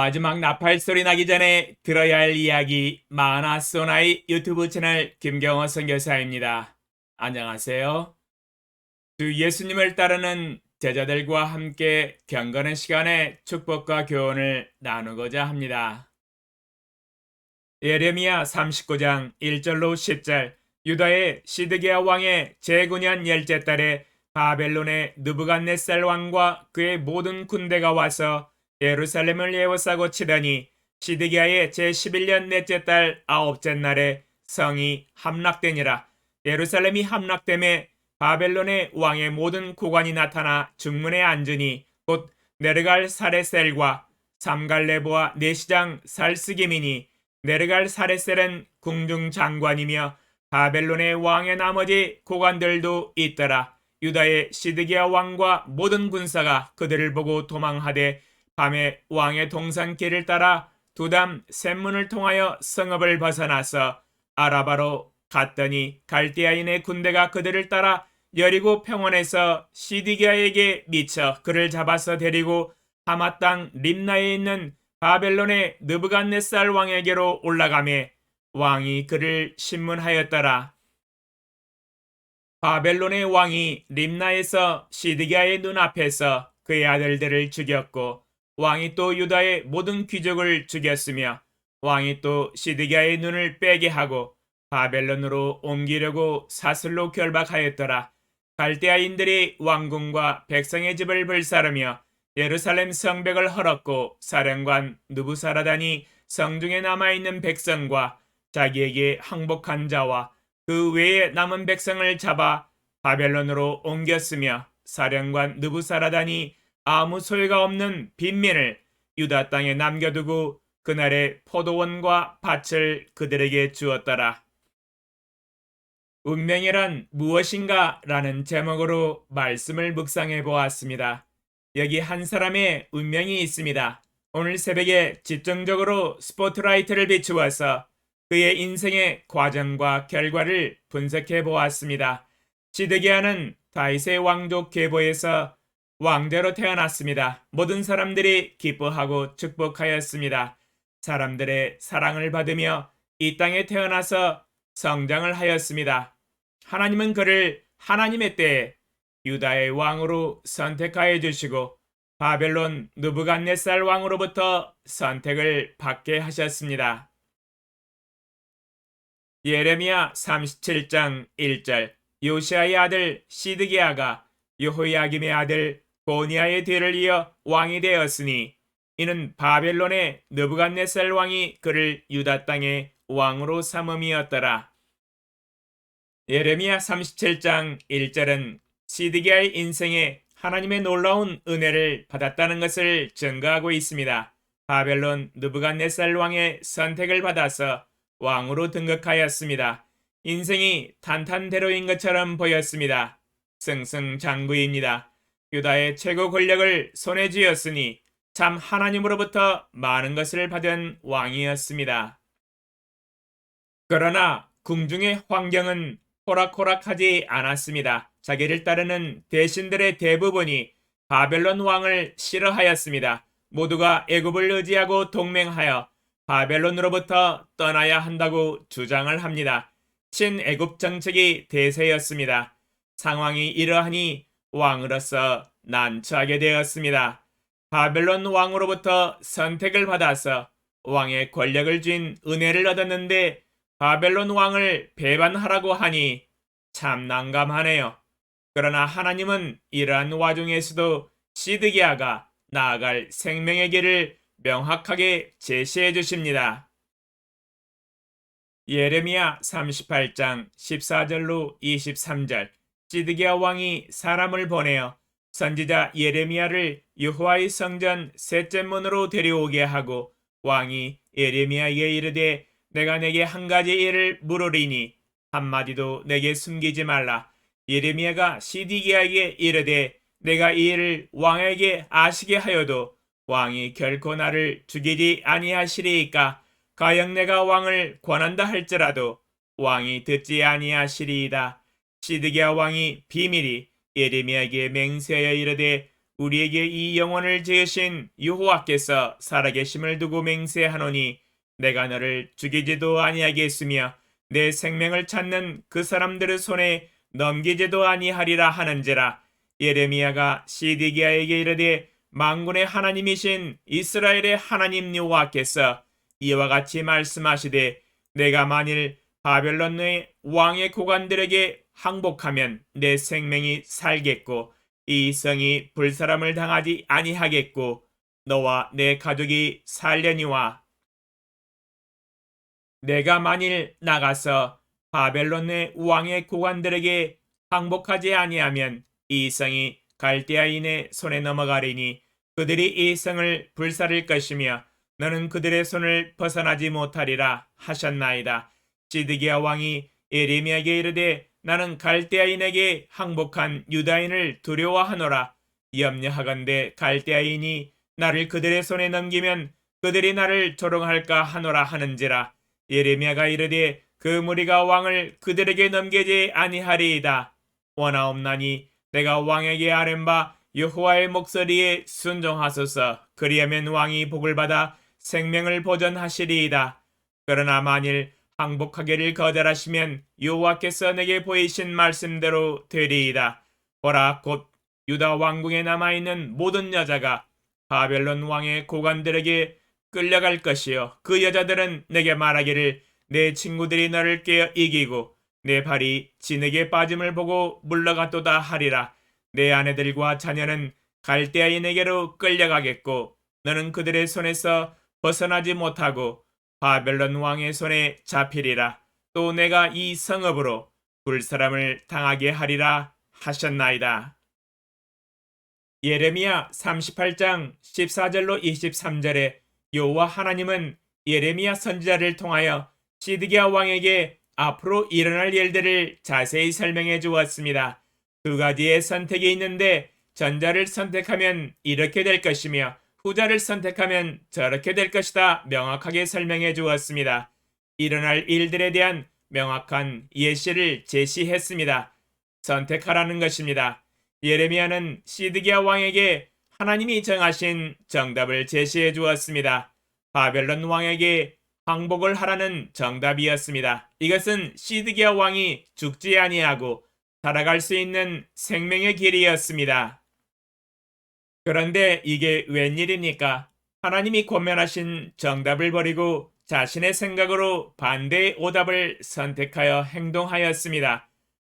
마지막 나팔 소리 나기 전에 들어야 할 이야기 마나소나의 유튜브 채널 김경호 선교사입니다. 안녕하세요. 주 예수님을 따르는 제자들과 함께 경건의 시간에 축복과 교훈을 나누고자 합니다. 예레미야 39장 1절로 10절 유다의 시드기야 왕의 제9년 열째 달에 바벨론의 느부갓네살 왕과 그의 모든 군대가 와서 예루살렘을 에워싸고 치더니 시드기야의 제11년 넷째 달 아홉째 날에 성이 함락되니라. 예루살렘이 함락됨에 바벨론의 왕의 모든 고관이 나타나 중문에 앉으니 곧 네르갈 사레셀과 삼갈레보와 내시장 살스기민이 네르갈 사레셀은 궁중 장관이며 바벨론의 왕의 나머지 고관들도 있더라. 유다의 시드기야 왕과 모든 군사가 그들을 보고 도망하되 밤에 왕의 동산길을 따라 두담 샘문을 통하여 성읍을 벗어나서 아라바로 갔더니 갈대아인의 군대가 그들을 따라 여리고 평원에서 시드기야에게 미쳐 그를 잡아서 데리고 하마 땅 림나에 있는 바벨론의 느부갓네살 왕에게로 올라가매 왕이 그를 신문하였더라. 바벨론의 왕이 림나에서 시드기야의 눈앞에서 그의 아들들을 죽였고 왕이 또 유다의 모든 귀족을 죽였으며 왕이 또 시드기야의 눈을 빼게 하고 바벨론으로 옮기려고 사슬로 결박하였더라. 갈대아인들이 왕궁과 백성의 집을 불사르며 예루살렘 성벽을 헐었고 사령관 느부사라단이 성중에 남아있는 백성과 자기에게 항복한 자와 그 외에 남은 백성을 잡아 바벨론으로 옮겼으며 사령관 느부사라단이 아무 소유가 없는 빈민을 유다 땅에 남겨두고 그날의 포도원과 밭을 그들에게 주었더라. 운명이란 무엇인가? 라는 제목으로 말씀을 묵상해 보았습니다. 여기 한 사람의 운명이 있습니다. 오늘 새벽에 집중적으로 스포트라이트를 비추어서 그의 인생의 과정과 결과를 분석해 보았습니다. 시드기야는 다윗의 왕족 계보에서 왕대로 태어났습니다. 모든 사람들이 기뻐하고 축복하였습니다. 사람들의 사랑을 받으며 이 땅에 태어나서 성장을 하였습니다. 하나님은 그를 하나님의 때에 유다의 왕으로 선택하여 주시고 바벨론 느부갓네살 왕으로부터 선택을 받게 하셨습니다. 예레미야 37장 1절 요시아의 아들 시드기야가 여호야김의 아들 고니아의 뒤를 이어 왕이 되었으니 이는 바벨론의 느부갓네살 왕이 그를 유다 땅의 왕으로 삼음이었더라. 예레미야 37장 1절은 시드기야의 인생에 하나님의 놀라운 은혜를 받았다는 것을 증거하고 있습니다. 바벨론 느부갓네살 왕의 선택을 받아서 왕으로 등극하였습니다. 인생이 탄탄대로인 것처럼 보였습니다. 승승장구입니다. 유다의 최고 권력을 손에 쥐었으니 참 하나님으로부터 많은 것을 받은 왕이었습니다. 그러나 궁중의 환경은 호락호락하지 않았습니다. 자기를 따르는 대신들의 대부분이 바벨론 왕을 싫어하였습니다. 모두가 애굽을 의지하고 동맹하여 바벨론으로부터 떠나야 한다고 주장을 합니다. 친애굽 정책이 대세였습니다. 상황이 이러하니 왕으로서 난처하게 되었습니다. 바벨론 왕으로부터 선택을 받아서 왕의 권력을 쥔 은혜를 얻었는데 바벨론 왕을 배반하라고 하니 참 난감하네요. 그러나 하나님은 이러한 와중에서도 시드기야가 나아갈 생명의 길을 명확하게 제시해 주십니다. 예레미야 38장 14절로 23절 시드기야 왕이 사람을 보내어 선지자 예레미야를 여호와의 성전 셋째 문으로 데려오게 하고 왕이 예레미야에게 이르되 내가 내게 한 가지 일을 물으리니 한마디도 내게 숨기지 말라. 예레미야가 시드기야에게 이르되 내가 이 일을 왕에게 아시게 하여도 왕이 결코 나를 죽이지 아니하시리이까 가령 내가 왕을 권한다 할지라도 왕이 듣지 아니하시리이다. 시드기야 왕이 비밀히 예레미야에게 맹세하여 이르되 우리에게 이 영혼을 지으신 여호와께서 살아계심을 두고 맹세하노니 내가 너를 죽이지도 아니하겠으며 내 생명을 찾는 그 사람들의 손에 넘기지도 아니하리라 하는지라. 예레미야가 시드기야에게 이르되 만군의 하나님이신 이스라엘의 하나님 여호와께서 이와 같이 말씀하시되 내가 만일 바벨론의 왕의 고관들에게 항복하면 내 생명이 살겠고 이 성이 불사람을 당하지 아니하겠고 너와 내 가족이 살려니와 내가 만일 나가서 바벨론의 왕의 고관들에게 항복하지 아니하면 이 성이 갈대아인의 손에 넘어가리니 그들이 이 성을 불사를 것이며 너는 그들의 손을 벗어나지 못하리라 하셨나이다. 시드기야 왕이 예레미야에게 이르되 나는 갈대아인에게 항복한 유다인을 두려워하노라. 염려하건대 갈대아인이 나를 그들의 손에 넘기면 그들이 나를 조롱할까 하노라 하는지라. 예레미야가 이르되 그 무리가 왕을 그들에게 넘기지 아니하리이다. 원하옵나니 내가 왕에게 아뢰바 여호와의 목소리에 순종하소서. 그리하면 왕이 복을 받아 생명을 보전하시리이다. 그러나 만일 항복하기를 거절하시면 여호와께서 내게 보이신 말씀대로 되리이다. 보라, 곧 유다 왕궁에 남아있는 모든 여자가 바벨론 왕의 고관들에게 끌려갈 것이요 그 여자들은 내게 말하기를 내 친구들이 너를 깨어 이기고 내 발이 진흙에 빠짐을 보고 물러갔도다 하리라. 내 아내들과 자녀는 갈대아인에게로 끌려가겠고 너는 그들의 손에서 벗어나지 못하고 바벨론 왕의 손에 잡히리라. 또 내가 이 성읍으로 불사람을 당하게 하리라 하셨나이다. 예레미야 38장 14절로 23절에 여호와 하나님은 예레미야 선지자를 통하여 시드기야 왕에게 앞으로 일어날 일들을 자세히 설명해 주었습니다. 두 가지의 선택이 있는데 전자를 선택하면 이렇게 될 것이며 후자를 선택하면 저렇게 될 것이다 명확하게 설명해 주었습니다. 일어날 일들에 대한 명확한 예시를 제시했습니다. 선택하라는 것입니다. 예레미야는 시드기야 왕에게 하나님이 정하신 정답을 제시해 주었습니다. 바벨론 왕에게 항복을 하라는 정답이었습니다. 이것은 시드기야 왕이 죽지 아니하고 살아갈 수 있는 생명의 길이었습니다. 그런데 이게 웬일입니까? 하나님이 권면하신 정답을 버리고 자신의 생각으로 반대의 오답을 선택하여 행동하였습니다.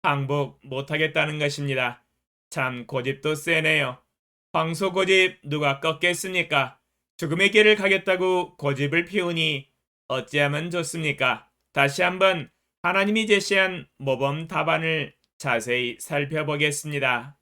항복 못하겠다는 것입니다. 참 고집도 세네요. 황소 고집 누가 꺾겠습니까? 죽음의 길을 가겠다고 고집을 피우니 어찌하면 좋습니까? 다시 한번 하나님이 제시한 모범 답안을 자세히 살펴보겠습니다.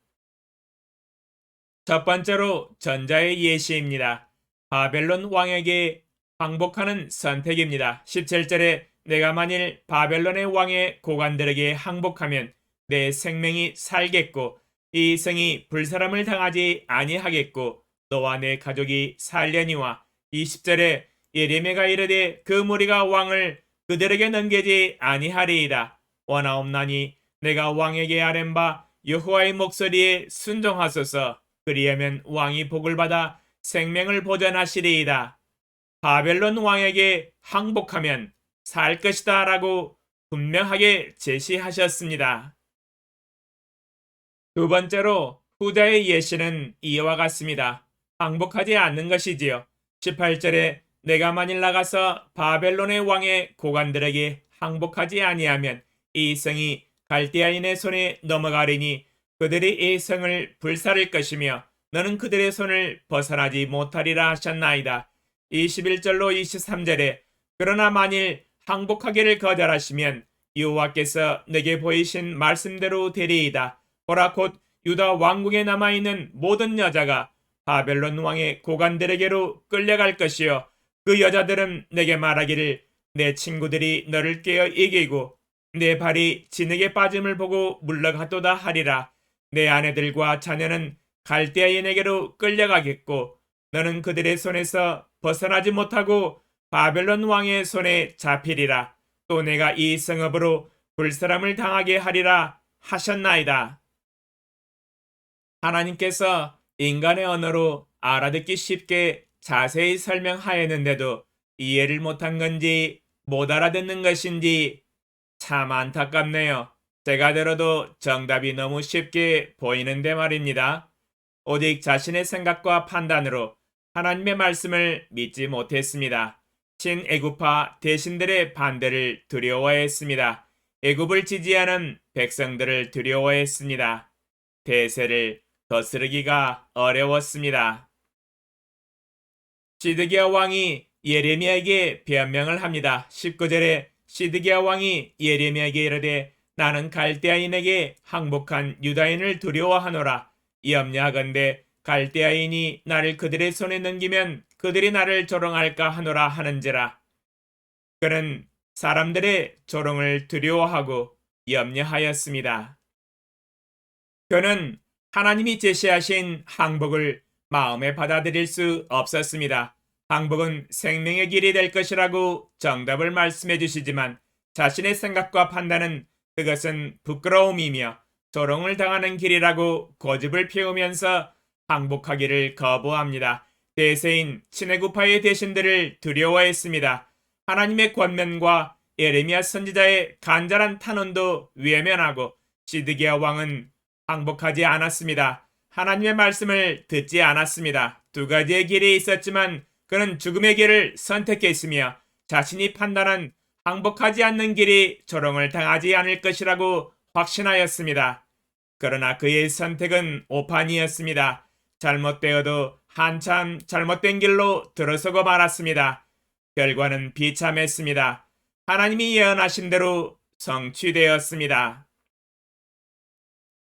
첫 번째로 전자의 예시입니다. 바벨론 왕에게 항복하는 선택입니다. 17절에 내가 만일 바벨론의 왕의 고관들에게 항복하면 내 생명이 살겠고 이 성이 불사람을 당하지 아니하겠고 너와 내 가족이 살려니와 20절에 예레미야가 이르되 그 무리가 왕을 그들에게 넘기지 아니하리이다. 원하옵나니 내가 왕에게 아뢰바 여호와의 목소리에 순종하소서. 그리하면 왕이 복을 받아 생명을 보전하시리이다. 바벨론 왕에게 항복하면 살 것이다 라고 분명하게 제시하셨습니다. 두 번째로 후자의 예시는 이와 같습니다. 항복하지 않는 것이지요. 18절에 내가 만일 나가서 바벨론의 왕의 고관들에게 항복하지 아니하면 이 성이 갈대아인의 손에 넘어가리니 그들이 이 성을 불사를 것이며 너는 그들의 손을 벗어나지 못하리라 하셨나이다. 21절로 23절에 그러나 만일 항복하기를 거절하시면 여호와께서 내게 보이신 말씀대로 되리이다. 보라, 곧 유다 왕궁에 남아있는 모든 여자가 바벨론 왕의 고관들에게로 끌려갈 것이요 그 여자들은 내게 말하기를 내 친구들이 너를 깨어 이기고 내 발이 진흙에 빠짐을 보고 물러갔도다 하리라. 내 아내들과 자녀는 갈대아인에게로 끌려가겠고 너는 그들의 손에서 벗어나지 못하고 바벨론 왕의 손에 잡히리라. 또 내가 이 성읍으로 불사람을 당하게 하리라 하셨나이다. 하나님께서 인간의 언어로 알아듣기 쉽게 자세히 설명하였는데도 이해를 못한 건지 못 알아듣는 것인지 참 안타깝네요. 제가 들어도 정답이 너무 쉽게 보이는데 말입니다. 오직 자신의 생각과 판단으로 하나님의 말씀을 믿지 못했습니다. 친애굽파 대신들의 반대를 두려워했습니다. 애굽을 지지하는 백성들을 두려워했습니다. 대세를 거스르기가 어려웠습니다. 시드기야 왕이 예레미야에게 변명을 합니다. 19절에 시드기야 왕이 예레미야에게 이르되 나는 갈대아인에게 항복한 유다인을 두려워하노라. 염려하건대 갈대아인이 나를 그들의 손에 넘기면 그들이 나를 조롱할까 하노라 하는지라. 그는 사람들의 조롱을 두려워하고 염려하였습니다. 그는 하나님이 제시하신 항복을 마음에 받아들일 수 없었습니다. 항복은 생명의 길이 될 것이라고 정답을 말씀해 주시지만 자신의 생각과 판단은 그것은 부끄러움이며 조롱을 당하는 길이라고 고집을 피우면서 항복하기를 거부합니다. 대세인 친애굽파의 대신들을 두려워했습니다. 하나님의 권면과 예레미야 선지자의 간절한 탄원도 외면하고 시드기야 왕은 항복하지 않았습니다. 하나님의 말씀을 듣지 않았습니다. 두 가지의 길이 있었지만 그는 죽음의 길을 선택했으며 자신이 판단한 항복하지 않는 길이 조롱을 당하지 않을 것이라고 확신하였습니다. 그러나 그의 선택은 오판이었습니다. 잘못되어도 한참 잘못된 길로 들어서고 말았습니다. 결과는 비참했습니다. 하나님이 예언하신 대로 성취되었습니다.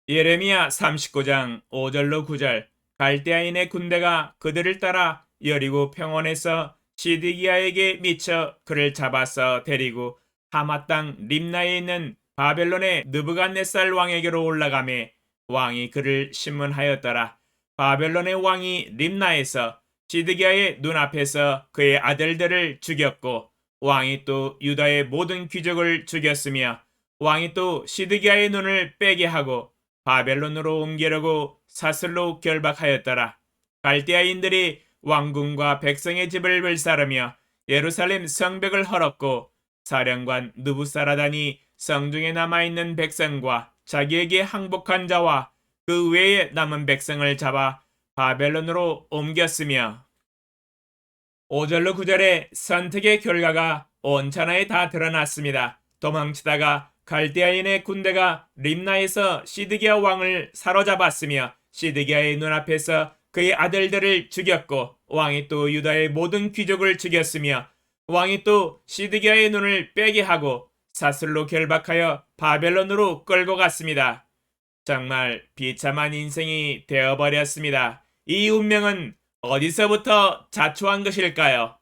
예레미야 39장 5절로 9절 갈대아인의 군대가 그들을 따라 여리고 평원에서 시드기야에게 미쳐 그를 잡아서 데리고 하맛 땅 림나에 있는 바벨론의 느부갓네살 왕에게로 올라가매 왕이 그를 신문하였더라. 바벨론의 왕이 림나에서 시드기야의 눈앞에서 그의 아들들을 죽였고 왕이 또 유다의 모든 귀족을 죽였으며 왕이 또 시드기야의 눈을 빼게 하고 바벨론으로 옮기려고 사슬로 결박하였더라. 갈대아인들이 왕궁과 백성의 집을 불사르며 예루살렘 성벽을 헐었고 사령관 느부사라단이 성중에 남아있는 백성과 자기에게 항복한 자와 그 외에 남은 백성을 잡아 바벨론으로 옮겼으며 5절로 9절의 선택의 결과가 온천하에 다 드러났습니다. 도망치다가 갈대아인의 군대가 림나에서 시드기야 왕을 사로잡았으며 시드기야의 눈앞에서 그의 아들들을 죽였고 왕이 또 유다의 모든 귀족을 죽였으며 왕이 또 시드기야의 눈을 빼게 하고 사슬로 결박하여 바벨론으로 끌고 갔습니다. 정말 비참한 인생이 되어버렸습니다. 이 운명은 어디서부터 자초한 것일까요?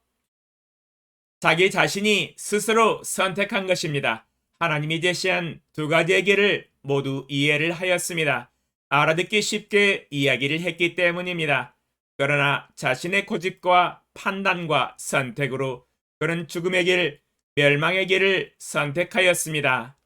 자기 자신이 스스로 선택한 것입니다. 하나님이 제시한 두 가지의 길을 모두 이해를 하였습니다. 알아듣기 쉽게 이야기를 했기 때문입니다. 그러나 자신의 고집과 판단과 선택으로 그는 죽음의 길, 멸망의 길을 선택하였습니다.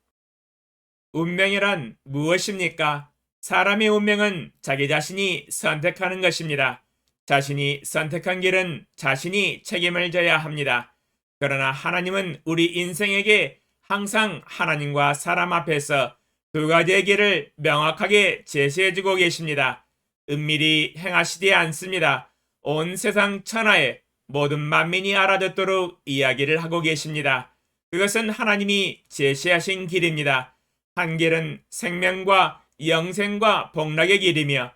운명이란 무엇입니까? 사람의 운명은 자기 자신이 선택하는 것입니다. 자신이 선택한 길은 자신이 책임을 져야 합니다. 그러나 하나님은 우리 인생에게 항상 하나님과 사람 앞에서 두 가지의 길을 명확하게 제시해주고 계십니다. 은밀히 행하시지 않습니다. 온 세상 천하에 모든 만민이 알아듣도록 이야기를 하고 계십니다. 그것은 하나님이 제시하신 길입니다. 한 길은 생명과 영생과 복락의 길이며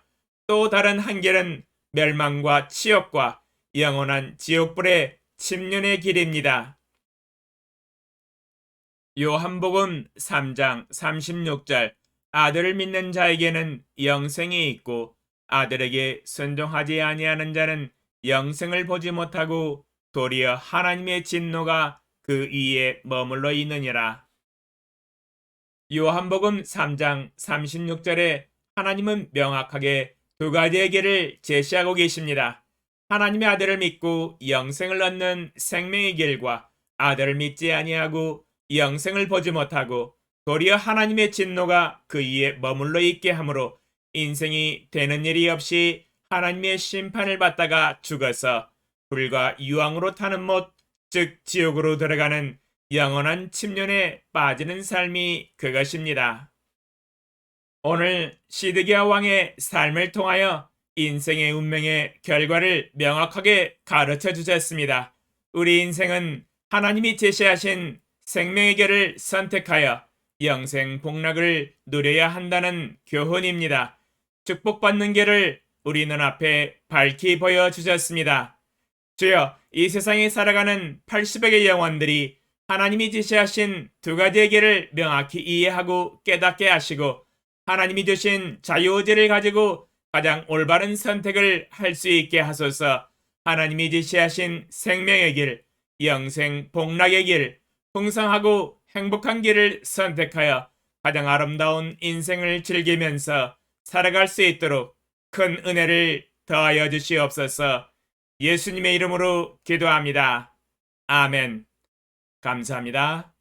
또 다른 한 길은 멸망과 치욕과 영원한 지옥불의 침륜의 길입니다. 요한복음 3장 36절 아들을 믿는 자에게는 영생이 있고 아들에게 순종하지 아니하는 자는 영생을 보지 못하고 도리어 하나님의 진노가 그 이에 머물러 있느니라. 요한복음 3장 36절에 하나님은 명확하게 두 가지의 길을 제시하고 계십니다. 하나님의 아들을 믿고 영생을 얻는 생명의 길과 아들을 믿지 아니하고 영생을 보지 못하고 도리어 하나님의 진노가 그 위에 머물러 있게 하므로 인생이 되는 일이 없이 하나님의 심판을 받다가 죽어서 불과 유황으로 타는 못, 즉 지옥으로 들어가는 영원한 침륜에 빠지는 삶이 그것입니다. 오늘 시드기야 왕의 삶을 통하여 인생의 운명의 결과를 명확하게 가르쳐 주셨습니다. 우리 인생은 하나님이 제시하신 생명의 길을 선택하여 영생 복락을 누려야 한다는 교훈입니다. 축복받는 길을 우리 눈앞에 밝히 보여주셨습니다. 주여, 이 세상에 살아가는 80억의 영혼들이 하나님이 제시하신 두 가지의 길을 명확히 이해하고 깨닫게 하시고 하나님이 주신 자유의지를 가지고 가장 올바른 선택을 할 수 있게 하소서. 하나님이 제시하신 생명의 길, 영생 복락의 길, 풍성하고 행복한 길을 선택하여 가장 아름다운 인생을 즐기면서 살아갈 수 있도록 큰 은혜를 더하여 주시옵소서. 예수님의 이름으로 기도합니다. 아멘. 감사합니다.